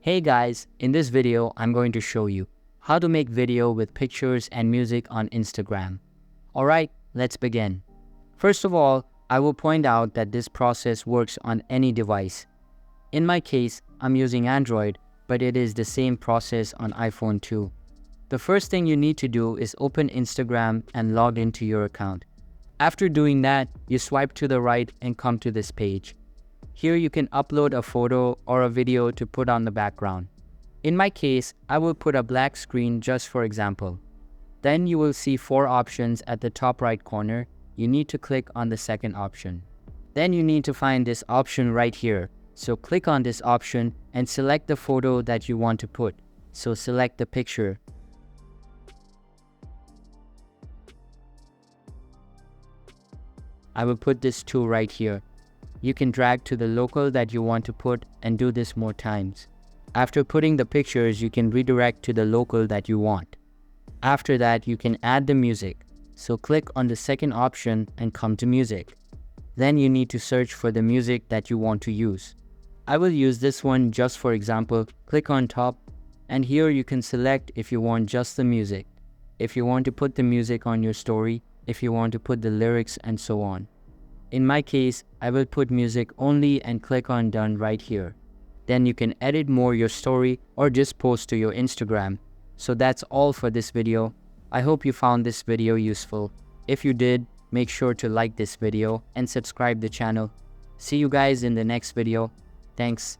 Hey guys, in this video, I'm going to show you how to make video with pictures and music on Instagram. Alright, let's begin. First of all, I will point out that this process works on any device. In my case, I'm using Android, but it is the same process on iPhone too. The first thing you need to do is open Instagram and log into your account. After doing that, you swipe to the right and come to this page. Here you can upload a photo or a video to put on the background. In my case, I will put a black screen just for example. Then you will see 4 options at the top right corner. You need to click on the second option. Then you need to find this option right here. So click on this option and select the photo that you want to put. So select the picture. I will put this tool right here. You can drag to the local that you want to put and do this more times. After putting the pictures, you can redirect to the local that you want. After that, you can add the music. So click on the second option and come to music. Then you need to search for the music that you want to use. I will use this one just for example. Click on top and here you can select if you want just the music, if you want to put the music on your story, if you want to put the lyrics and so on. In my case, I will put music only and click on done right here. Then you can edit more your story or just post to your Instagram. So that's all for this video. I hope you found this video useful. If you did, make sure to like this video and subscribe the channel. See you guys in the next video. Thanks.